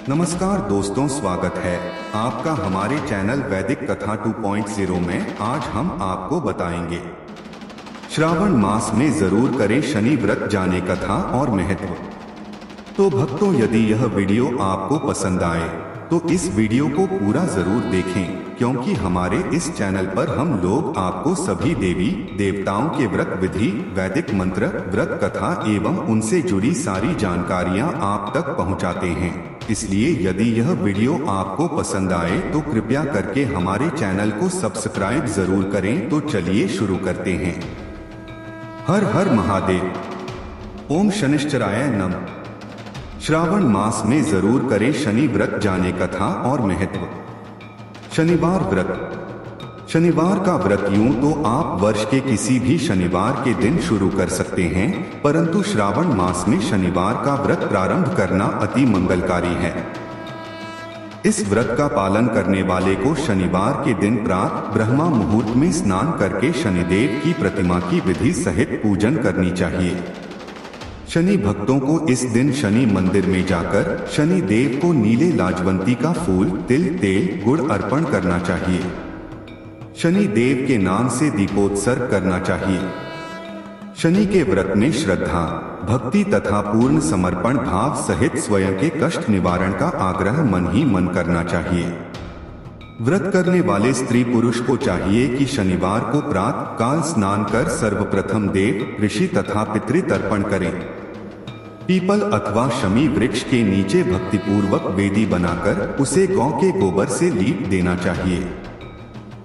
नमस्कार दोस्तों, स्वागत है आपका हमारे चैनल वैदिक कथा 2.0 में। आज हम आपको बताएंगे श्रावण मास में जरूर करें शनि व्रत जाने कथा और महत्व। तो भक्तों, यदि यह वीडियो आपको पसंद आए तो इस वीडियो को पूरा जरूर देखें, क्योंकि हमारे इस चैनल पर हम लोग आपको सभी देवी देवताओं के व्रत विधि, वैदिक मंत्र, व्रत कथा एवं उनसे जुड़ी सारी जानकारियां आप तक पहुंचाते हैं। इसलिए यदि यह वीडियो आपको पसंद आए तो कृपया करके हमारे चैनल को सब्सक्राइब जरूर करें। तो चलिए शुरू करते हैं। हर हर महादेव। ओम शनिश्चराय नमः। श्रावण मास में जरूर करें शनि व्रत जाने कथा और महत्व। शनिवार व्रत। शनिवार का व्रत यूं तो आप वर्ष के किसी भी शनिवार के दिन शुरू कर सकते हैं, परंतु श्रावण मास में शनिवार का व्रत प्रारंभ करना अति मंगलकारी है। इस व्रत का पालन करने वाले को शनिवार के दिन प्रातः ब्रह्मा मुहूर्त में स्नान करके शनिदेव की प्रतिमा की विधि सहित पूजन करनी चाहिए। शनि भक्तों को इस दिन शनि मंदिर में जाकर शनि देव को नीले लाजवंती का फूल, तिल, तेल, गुड़ अर्पण करना चाहिए। शनि देव के नाम से दीपोत्सर्ग करना चाहिए। शनि के व्रत में श्रद्धा, भक्ति तथा पूर्ण समर्पण भाव सहित स्वयं के कष्ट निवारण का आग्रह मन ही मन करना चाहिए। व्रत करने वाले स्त्री पुरुष को चाहिए कि शनिवार को प्रातः काल स्नान कर सर्वप्रथम देव, ऋषि तथा पितृ तर्पण करें। पीपल अथवा शमी वृक्ष के नीचे भक्तिपूर्वक वेदी बनाकर उसे गौ के गोबर से लीप देना चाहिए।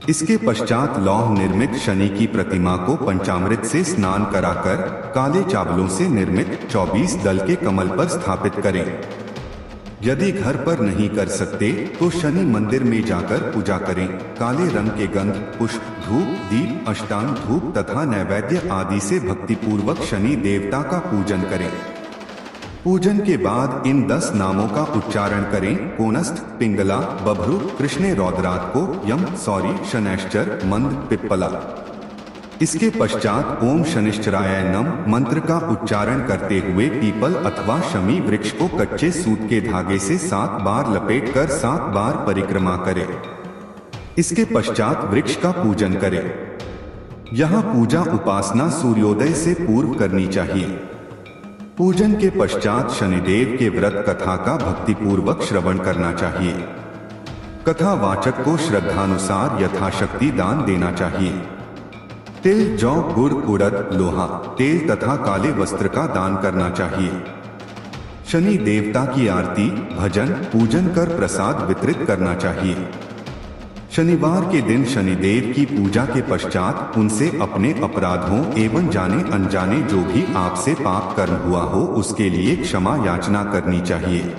इसके पश्चात लौह निर्मित शनि की प्रतिमा को पंचामृत से स्नान कराकर काले चावलों से निर्मित 24 दल के कमल पर स्थापित करें। यदि घर पर नहीं कर सकते तो शनि मंदिर में जाकर पूजा करें। काले रंग के गंध, पुष्प, धूप, दीप, अष्टांग धूप तथा नैवेद्य आदि से भक्तिपूर्वक शनि देवता का पूजन करें। पूजन के बाद इन 10 नामों का उच्चारण करें: कोनस्थ, पिंगला, बभ्रु, कृष्णे रौद्रात को, यम, सौरी, शनैश्चर, मंद, पिप्पला। इसके पश्चात ओम शनिश्चराय नमः मंत्र का उच्चारण करते हुए पीपल अथवा शमी वृक्ष को कच्चे सूत के धागे से 7 बार लपेटकर 7 बार परिक्रमा करें। इसके पश्चात वृक्ष का पूजन करें। यहाँ पूजा उपासना सूर्योदय से पूर्व करनी चाहिए। पूजन के पश्चात शनिदेव के व्रत कथा का भक्तिपूर्वक श्रवण करना चाहिए। कथा वाचक को श्रद्धानुसार यथाशक्ति दान देना चाहिए। तिल, जौ, गुड़, उड़द, लोहा, तेल तथा काले वस्त्र का दान करना चाहिए। शनि देवता की आरती, भजन, पूजन कर प्रसाद वितरित करना चाहिए। शनिवार के दिन शनिदेव की पूजा के पश्चात उनसे अपने अपराधों एवं जाने अनजाने जो भी आपसे पाप कर्म हुआ हो उसके लिए क्षमा याचना करनी चाहिए।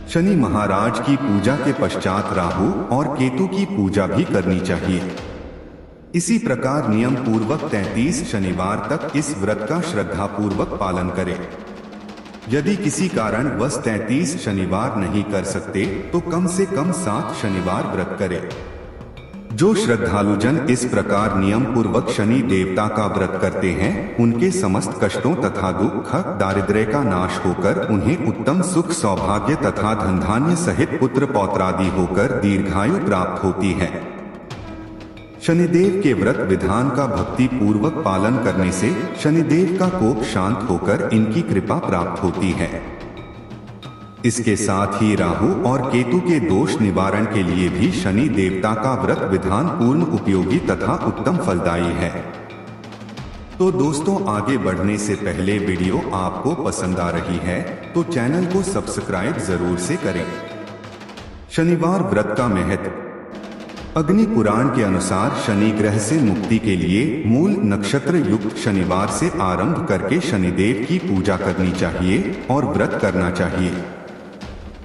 शनि महाराज की पूजा के पश्चात राहु और केतु की पूजा भी करनी चाहिए। इसी प्रकार नियम पूर्वक 33 शनिवार तक इस व्रत का श्रद्धापूर्वक पालन करें। यदि किसी कारण वश 33 शनिवार नहीं कर सकते तो कम से कम 7 शनिवार व्रत करें। जो श्रद्धालुजन इस प्रकार नियम पूर्वक शनि देवता का व्रत करते हैं उनके समस्त कष्टों तथा दुख, दारिद्र्य का नाश होकर उन्हें उत्तम सुख, सौभाग्य तथा धन धान्य सहित पुत्र पौत्रादि होकर दीर्घायु प्राप्त होती है। शनिदेव के व्रत विधान का भक्ति पूर्वक पालन करने से शनिदेव का कोप शांत होकर इनकी कृपा प्राप्त होती है। इसके साथ ही राहु और केतु के दोष निवारण के लिए भी शनि देवता का व्रत विधान पूर्ण उपयोगी तथा उत्तम फलदायी है। तो दोस्तों, आगे बढ़ने से पहले वीडियो आपको पसंद आ रही है तो चैनल को सब्सक्राइब जरूर से करें। शनिवार व्रत का महत्व। अग्नि पुराण के अनुसार शनि ग्रह से मुक्ति के लिए मूल नक्षत्र युक्त शनिवार से आरंभ करके शनिदेव की पूजा करनी चाहिए और व्रत करना चाहिए।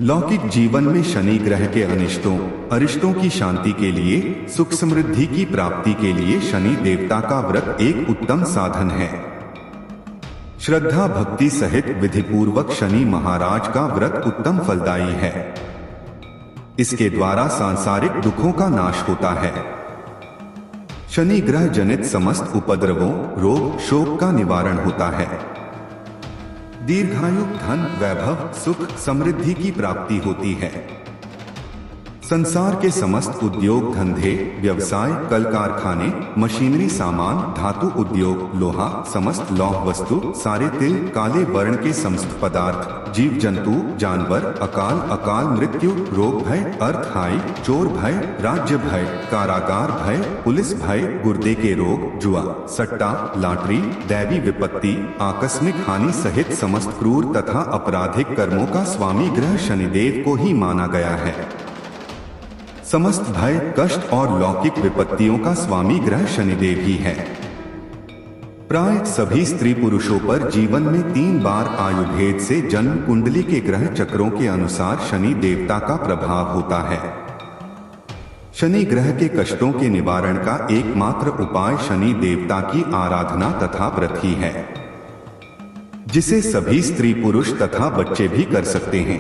लौकिक जीवन में शनि ग्रह के अनिष्टों, अरिष्टों की शांति के लिए, सुख समृद्धि की प्राप्ति के लिए शनि देवता का व्रत एक उत्तम साधन है। श्रद्धा भक्ति सहित विधिपूर्वक शनि महाराज का व्रत उत्तम फलदायी है। इसके द्वारा सांसारिक दुखों का नाश होता है। शनि ग्रह जनित समस्त उपद्रवों, रोग, शोक का निवारण होता है। दीर्घायु, धन, वैभव, सुख, समृद्धि की प्राप्ति होती है। संसार के समस्त उद्योग धंधे, व्यवसाय, कल कारखाने, मशीनरी सामान, धातु उद्योग, लोहा, समस्त लौह वस्तु, सारे तिल, काले वर्ण के समस्त पदार्थ, जीव जंतु, जानवर, अकाल मृत्यु, रोग भय, अर्थ हानि, चोर भय, राज्य भय, कारागार भय, पुलिस भय, गुर्दे के रोग, जुआ, सट्टा, लॉटरी, दैवी विपत्ति, आकस्मिक हानि सहित समस्त क्रूर तथा आपराधिक कर्मों का स्वामी ग्रह शनिदेव को ही माना गया है। समस्त भय, कष्ट और लौकिक विपत्तियों का स्वामी ग्रह शनिदेव ही है। प्राय सभी स्त्री पुरुषों पर जीवन में 3 बार आयु भेद से जन्म कुंडली के ग्रह चक्रों के अनुसार शनि देवता का प्रभाव होता है। शनि ग्रह के कष्टों के निवारण का एकमात्र उपाय शनि देवता की आराधना तथा व्रत ही है, जिसे सभी स्त्री पुरुष तथा बच्चे भी कर सकते हैं।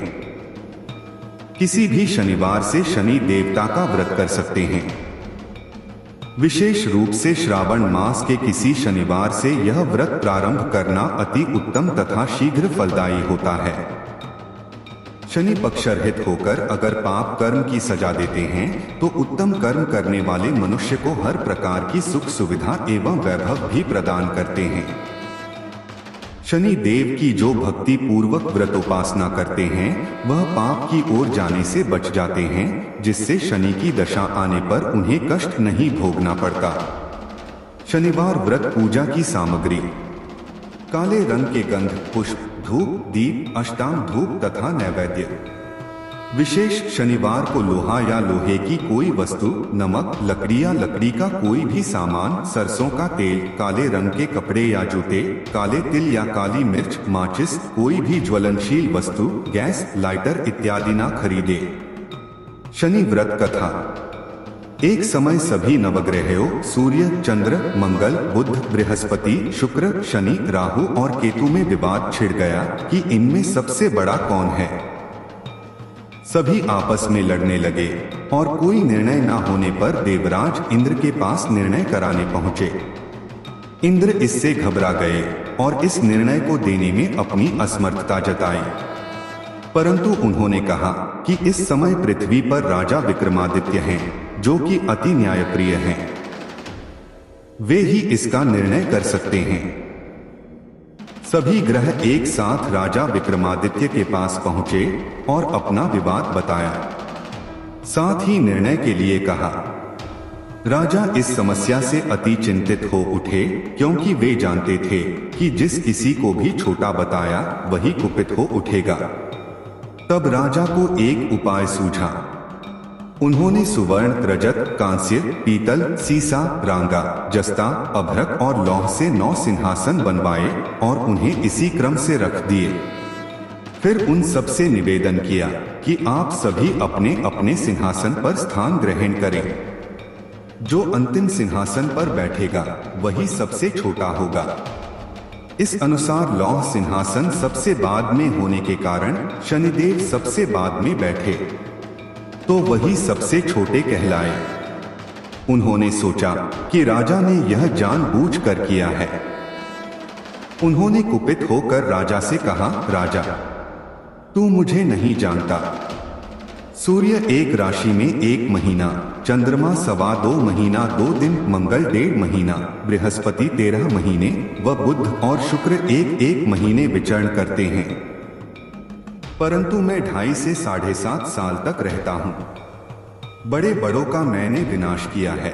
किसी भी शनिवार से शनि देवता का व्रत कर सकते हैं। विशेष रूप से श्रावण मास के किसी शनिवार से यह व्रत प्रारंभ करना अति उत्तम तथा शीघ्र फलदायी होता है। शनि पक्षरहित होकर अगर पाप कर्म की सजा देते हैं तो उत्तम कर्म करने वाले मनुष्य को हर प्रकार की सुख सुविधा एवं वैभव भी प्रदान करते हैं। शनि देव की जो भक्ति पूर्वक व्रत उपासना करते हैं वह पाप की ओर जाने से बच जाते हैं, जिससे शनि की दशा आने पर उन्हें कष्ट नहीं भोगना पड़ता। शनिवार व्रत पूजा की सामग्री: काले रंग के गंध, पुष्प, धूप, दीप, अष्टांग धूप तथा नैवेद्य। विशेष शनिवार को लोहा या लोहे की कोई वस्तु, नमक, लकड़ी या लकड़ी का कोई भी सामान, सरसों का तेल, काले रंग के कपड़े या जूते, काले तिल या काली मिर्च, माचिस, कोई भी ज्वलनशील वस्तु, गैस, लाइटर इत्यादि न खरीदे। शनि व्रत कथा: एक समय सभी नवग्रहों सूर्य, चंद्र, मंगल, बुध, बृहस्पति, शुक्र, शनि, राहु और केतु में विवाद छिड़ गया कि इनमें सबसे बड़ा कौन है। सभी आपस में लड़ने लगे और कोई निर्णय न होने पर देवराज इंद्र के पास निर्णय कराने पहुंचे। इंद्र इससे घबरा गए और इस निर्णय को देने में अपनी असमर्थता जताई, परंतु उन्होंने कहा कि इस समय पृथ्वी पर राजा विक्रमादित्य हैं, जो कि अति न्यायप्रिय हैं। वे ही इसका निर्णय कर सकते हैं। सभी ग्रह एक साथ राजा विक्रमादित्य के पास पहुंचे और अपना विवाद बताया, साथ ही निर्णय के लिए कहा। राजा इस समस्या से अति चिंतित हो उठे, क्योंकि वे जानते थे कि जिस किसी को भी छोटा बताया वही कुपित हो उठेगा। तब राजा को एक उपाय सूझा। उन्होंने सुवर्ण, रजत, कांस्य, पीतल, सीसा, रांगा, जस्ता, अभ्रक और लौह से 9 सिंहासन बनवाए और उन्हें इसी क्रम से रख दिए। फिर उन सबसे निवेदन किया कि आप सभी अपने अपने सिंहासन पर स्थान ग्रहण करें। जो अंतिम सिंहासन पर बैठेगा वही सबसे छोटा होगा। इस अनुसार लौह सिंहासन सबसे बाद में होने के कारण शनिदेव सबसे बाद में बैठे, तो वही सबसे छोटे कहलाए। उन्होंने सोचा कि राजा ने यह जानबूझकर किया है। उन्होंने कुपित होकर राजा से कहा, राजा, तू मुझे नहीं जानता। सूर्य एक राशि में 1 महीना, चंद्रमा 2.25 महीना 2 दिन, मंगल 1.5 महीना, बृहस्पति 13 महीने व बुध और शुक्र 1 महीने विचरण करते हैं, परंतु मैं 2.5 से 7.5 साल तक रहता हूँ। बड़े बड़ों का मैंने विनाश किया है।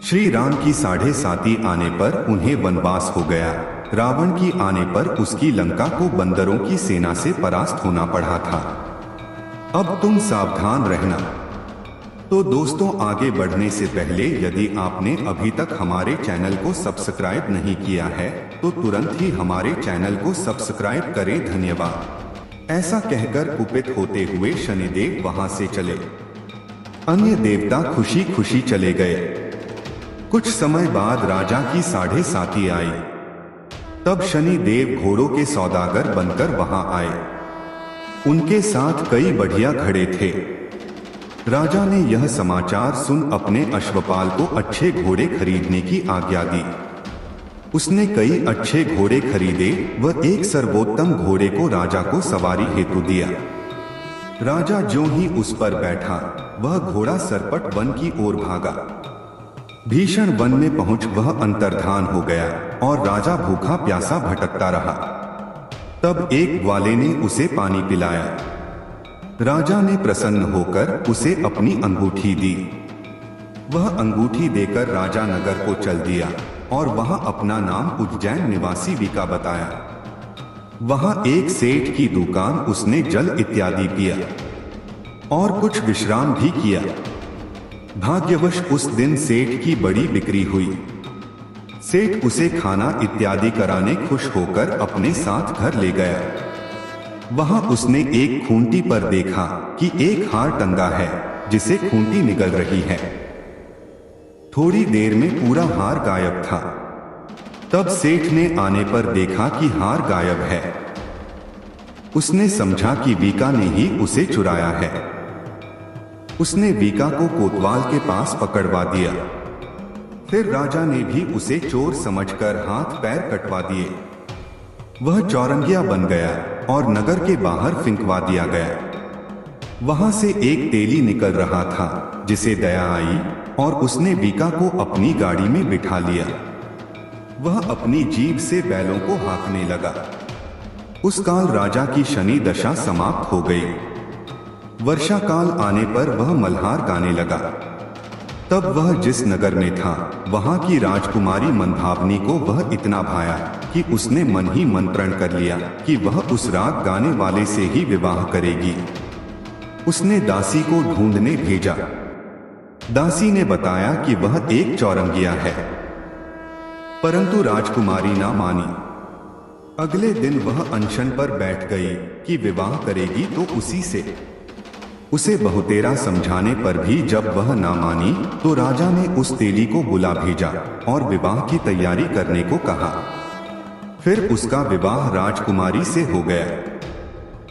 श्री राम की 7.5 आने पर उन्हें वनवास हो गया। रावण की आने पर उसकी लंका को बंदरों की सेना से परास्त होना पड़ा था। अब तुम सावधान रहना। तो दोस्तों, आगे बढ़ने से पहले यदि आपने अभी तक हमारे चैनल को सब्सक्राइब नहीं किया है तो तुरंत ही हमारे चैनल को सब्सक्राइब करें। धन्यवाद। ऐसा कहकर कुपित होते हुए शनिदेव वहां से चले। अन्य देवता खुशी खुशी चले गए। कुछ समय बाद राजा की 7.5 आई। तब शनिदेव घोड़ों के सौदागर बनकर वहां आए। उनके साथ कई बढ़िया घोड़े थे। राजा ने यह समाचार सुन अपने अश्वपाल को अच्छे घोड़े खरीदने की आज्ञा दी। उसने कई अच्छे घोड़े खरीदे व एक सर्वोत्तम घोड़े को राजा को सवारी हेतु दिया। राजा ज्यों ही उस पर बैठा, वह घोड़ा सरपट वन की ओर भागा। भीषण वन में पहुंच वह अंतर्धान हो गया और राजा भूखा प्यासा भटकता रहा। तब एक ग्वाले ने उसे पानी पिलाया। राजा ने प्रसन्न होकर उसे अपनी अंगूठी दी। वह अंगूठी देकर राजा नगर को चल दिया और वहां अपना नाम उज्जैन निवासी वीका बताया। वहां एक सेठ की दुकान उसने जल इत्यादि पिया और कुछ विश्राम भी किया। भाग्यवश उस दिन सेठ की बड़ी बिक्री हुई। सेठ उसे खाना इत्यादि कराने खुश होकर अपने साथ घर ले गया। वहां उसने एक खूंटी पर देखा कि एक हार टंगा है जिसे खूंटी निगल रही है। थोड़ी देर में पूरा हार गायब था। तब सेठ ने आने पर देखा कि हार गायब है। उसने समझा कि वीका ने ही उसे चुराया है। उसने वीका को कोतवाल के पास पकड़वा दिया। फिर राजा ने भी उसे चोर समझकर हाथ पैर कटवा दिए। वह चौरंगिया बन गया और नगर के बाहर फिंकवा दिया गया। वहां से एक तेली निकल रहा था जिसे दया आई और उसने वीका को अपनी गाड़ी में बिठा लिया। वह अपनी जीभ से बैलों को हाँकने लगा। उस काल राजा की शनि दशा समाप्त हो गई। वर्षा काल आने पर वह मल्हार गाने लगा। तब वह जिस नगर में था वहां की राजकुमारी मनभावनी को वह इतना भाया कि उसने मन ही मन प्रण कर लिया कि वह उस राग गाने वाले से ही विवाह करेगी। उसने दासी को ढूंढने भेजा। दासी ने बताया कि वह एक चौरंगिया है, परंतु राजकुमारी ना मानी। अगले दिन वह अनशन पर बैठ गई कि विवाह करेगी तो उसी से। उसे बहुतेरा समझाने पर भी जब वह ना मानी तो राजा ने उस तेली को बुला भेजा और विवाह की तैयारी करने को कहा। फिर उसका विवाह राजकुमारी से हो गया।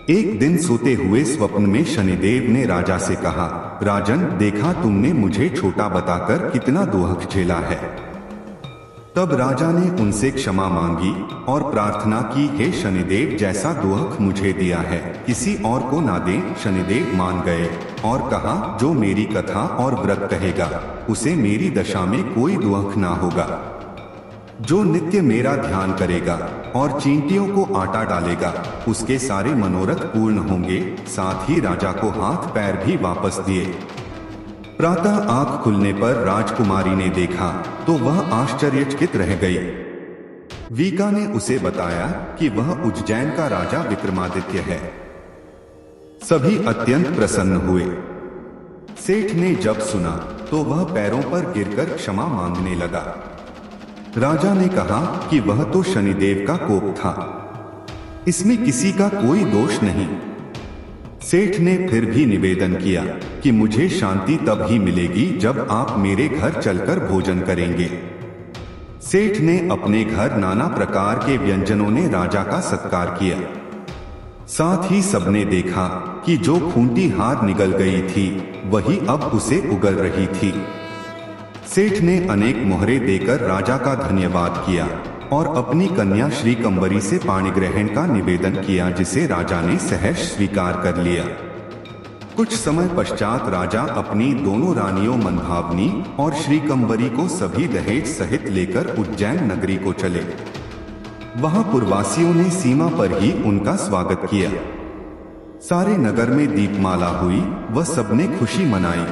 एक दिन सोते हुए स्वप्न में शनिदेव ने राजा से कहा, राजन, देखा तुमने मुझे छोटा बताकर कितना दुख झेला है। तब राजा ने उनसे क्षमा मांगी और प्रार्थना की, हे शनिदेव, जैसा दुख मुझे दिया है किसी और को ना दें। शनिदेव मान गए और कहा, जो मेरी कथा और व्रत कहेगा उसे मेरी दशा में कोई दुख ना होगा। जो नित्य मेरा ध्यान करेगा और चींटियों को आटा डालेगा उसके सारे मनोरथ पूर्ण होंगे। साथ ही राजा को हाथ पैर भी वापस दिए। प्रातः आंख खुलने पर राजकुमारी ने देखा तो वह आश्चर्यचकित रह गई। वीका ने उसे बताया कि वह उज्जैन का राजा विक्रमादित्य है। सभी अत्यंत प्रसन्न हुए। सेठ ने जब सुना तो वह पैरों पर गिरकर क्षमा मांगने लगा। राजा ने कहा कि वह तो शनिदेव का कोप था, इसमें किसी का कोई दोष नहीं। सेठ ने फिर भी निवेदन किया कि मुझे शांति तब ही मिलेगी जब आप मेरे घर चलकर भोजन करेंगे। सेठ ने अपने घर नाना प्रकार के व्यंजनों ने राजा का सत्कार किया। साथ ही सबने देखा कि जो खूंटी हार निगल गई थी वही अब उसे उगल रही थी। सेठ ने अनेक मोहरे देकर राजा का धन्यवाद किया और अपनी कन्या श्रीकंबरी से पाणिग्रहण का निवेदन किया, जिसे राजा ने सहर्ष स्वीकार कर लिया। कुछ समय पश्चात राजा अपनी दोनों रानियों मनभावनी और श्रीकंबरी को सभी दहेज सहित लेकर उज्जैन नगरी को चले। वहां पुरवासियों ने सीमा पर ही उनका स्वागत किया। सारे नगर में दीपमाला हुई व सबने खुशी मनाई।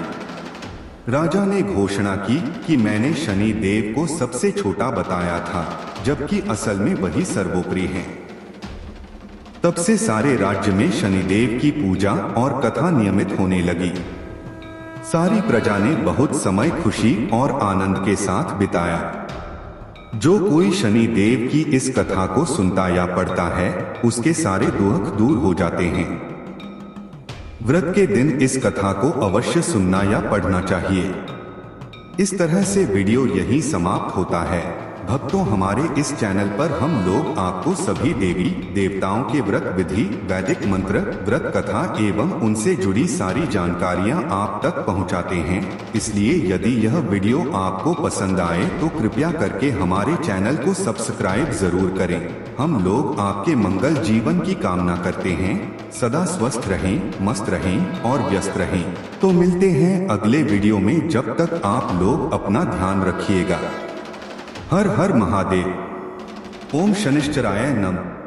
राजा ने घोषणा की कि मैंने शनि देव को सबसे छोटा बताया था, जबकि असल में वही सर्वोपरि हैं। तब से सारे राज्य में शनिदेव की पूजा और कथा नियमित होने लगी। सारी प्रजा ने बहुत समय खुशी और आनंद के साथ बिताया। जो कोई शनि देव की इस कथा को सुनता या पढ़ता है उसके सारे दुख दूर हो जाते हैं। व्रत के दिन इस कथा को अवश्य सुनना या पढ़ना चाहिए। इस तरह से वीडियो यहीं समाप्त होता है। भक्तों, हमारे इस चैनल पर हम लोग आपको सभी देवी देवताओं के व्रत विधि, वैदिक मंत्र, व्रत कथा एवं उनसे जुड़ी सारी जानकारियां आप तक पहुंचाते हैं। इसलिए यदि यह वीडियो आपको पसंद आए तो कृपया करके हमारे चैनल को सब्सक्राइब जरूर करें। हम लोग आपके मंगल जीवन की कामना करते हैं। सदा स्वस्थ रहें, मस्त रहें और व्यस्त रहें। तो मिलते हैं अगले वीडियो में, जब तक आप लोग अपना ध्यान रखिएगा। हर हर महादेव। ओम शनिश्चराय नमः।